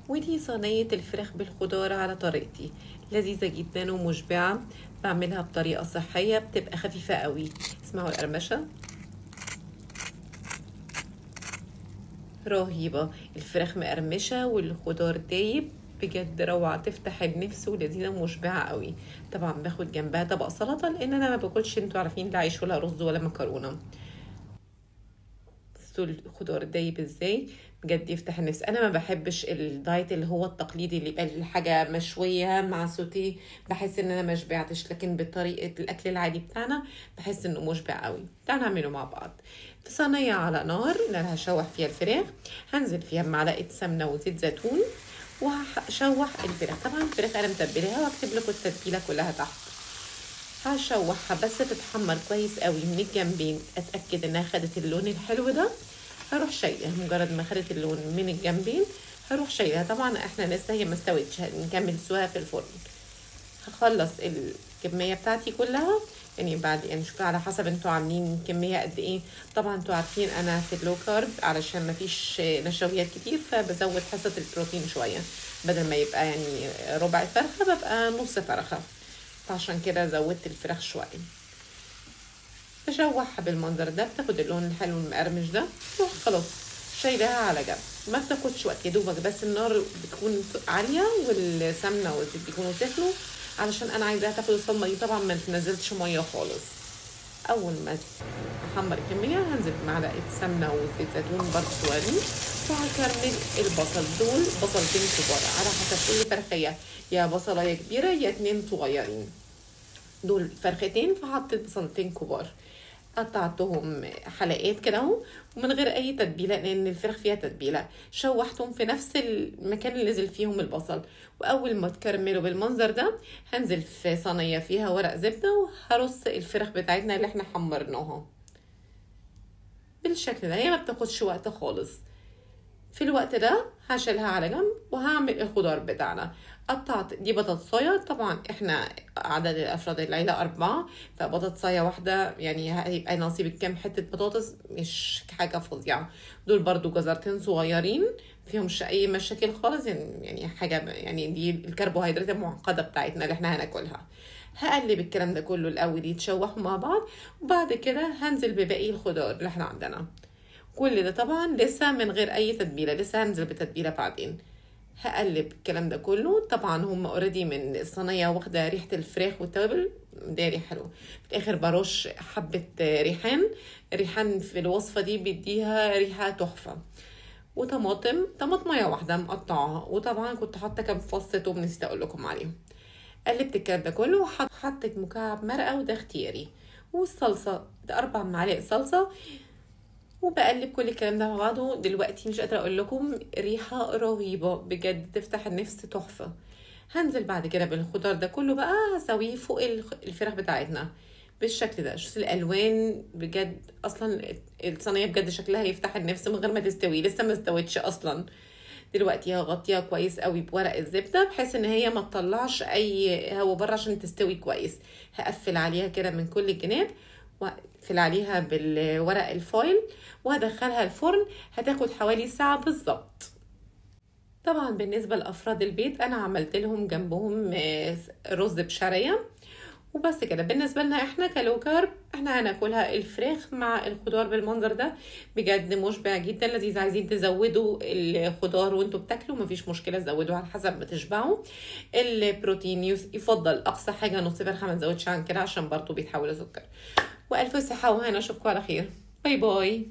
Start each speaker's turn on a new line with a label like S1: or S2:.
S1: ودي صينية الفراخ بالخضار على طريقتي، لذيذة جدا ومشبعة. بعملها بطريقة صحية بتبقى خفيفة قوي. اسمعوا القرمشة رهيبة، الفراخ مقرمشة والخضار دايب، بجد روعة تفتح النفس ولذيذة ومشبعة قوي. طبعا باخد جنبها طبق سلطة لان انا ما باكلش، انتوا عارفين، لا عيش ولا رز ولا مكرونة. الخضار دايب ازاي، بجد يفتح النفس. انا ما بحبش الدايت اللي هو التقليدي اللي يبقى الحاجه مشويه مع سوتيه، بحس ان انا ما شبعتش. لكن بطريقه الاكل العادي بتاعنا بحس انه مشبع قوي. تعالوا نعمله مع بعض. في صينيه على نار اللي انا هشوح فيها الفراخ، هنزل فيها بمعلقه سمنه وزيت زيتون وهشوح الفراخ. طبعا الفراخ انا متبلاها واكتب لكم التتبيله كلها تحت. هشوحها بس تتحمر كويس قوي من الجنبين، اتاكد انها خدت اللون الحلو ده. هروح شايلها مجرد ما خدت اللون من الجنبين، هروح شايلها. طبعا احنا لسه هي ما استوتش، هنكمل سواها في الفرن. هخلص الكميه بتاعتي كلها، يعني بعد يعني شوفوا على حسب انتوا عاملين كميه قد ايه. طبعا انتوا عارفين انا في اللو كارب علشان ما فيش نشويات كتير، فبزود حصه البروتين شويه، بدل ما يبقى يعني ربع فرخه ببقى نص فرخه، فعشان كده زودت الفراخ شويه. بشوحها بالمنظر ده، بتاخد اللون الحلو المقرمش ده، خلاص شايلها على جنب. ما بتاخدش وقت، يدوبك بس النار بتكون عاليه والسمنه والزيت بيكونوا سخنوا، علشان انا عايزاها تاخد الصدمه دي. طبعا ما تنزلش ميه خالص. اول ما احمر الكميه هنزل بمعلقه سمنه وزيت زيتون برضه صغيرين، وهكرمل البصل. دول بصلتين كبار على حسب كل فرخيه، يا بصلايه كبيره يا 2 صغيرين. دول فرختين فحطيت بصلتين كبار، قطعتهم حلقات كده اهو، ومن غير اي تتبيله لان الفراخ فيها تتبيله. شوحتهم في نفس المكان اللي نزل فيهم البصل. واول ما تكرملوا بالمنظر ده، هنزل في صينيه فيها ورق زبده وهرص الفراخ بتاعتنا اللي احنا حمرناها بالشكل ده. هي ما بتاخدش وقت خالص. في الوقت ده هشيلها على جنب وهعمل الخضار بتاعنا. قطعت دي بطاطسايه، طبعا احنا عدد الافراد العيله 4، فبطاطسايه واحده يعني هيبقى نصيبك كام حته بطاطس، مش حاجه فظيعه. دول برضو جزرتين صغيرين فيهمش اي مشاكل خالص، يعني حاجه يعني دي الكربوهيدرات المعقده بتاعتنا اللي احنا هناكلها. هقلب الكلام ده كله الاول يتشوحوا مع بعض، وبعد كده هنزل بباقي الخضار اللي احنا عندنا. كل ده طبعا لسه من غير اي تتبيله، لسه هنزل بتتبيله بعدين. هقلب الكلام ده كله. طبعا هم اوريدي من الصينيه واخده ريحه الفراخ والتوابل، ده ريحه حلوه. في الاخر برش حبه ريحان. الريحان في الوصفه دي بيديها ريحه تحفه. طماطميه واحده مقطعها، وطبعا كنت حاطه كام فص توم نسيت اقول لكم عليهم. قلبت الكلام ده كله وحطيت مكعب مرقه وده اختياري، والصلصه ده 4 معالق صلصه. وبقلب كل الكلام ده مع بعضه. دلوقتي مش قادره اقول لكم ريحه رهيبه بجد تفتح النفس، تحفه. هنزل بعد كده بالخضار ده كله بقى، هسويه فوق الفراخ بتاعتنا بالشكل ده. شوف الالوان بجد، اصلا الصينيه بجد شكلها يفتح النفس من غير ما تستوي، لسه ما استوتش اصلا. دلوقتي هغطيها كويس قوي بورق الزبده بحيث ان هي ما تطلعش اي هوا بره عشان تستوي كويس. هقفل عليها كده من كل الجناب، واقفل عليها بالورق الفويل، وهدخلها الفرن. هتاخد حوالي ساعه بالظبط. طبعا بالنسبه لافراد البيت انا عملت لهم جنبهم رز بشعريه وبس كده. بالنسبه لنا احنا كلو كارب، احنا هناكلها الفراخ مع الخضار بالمنظر ده، بجد مشبع جدا لذيذ. عايزين تزودوا الخضار وانتوا بتاكلوا مفيش مشكله، تزودوا على حسب ما تشبعوا. البروتين يفضل اقصى حاجه نص فرخه، ما نزودش عن كده عشان برضو بيتحول لسكر. والف صحه وهنا، اشوفكم على خير. باي باي.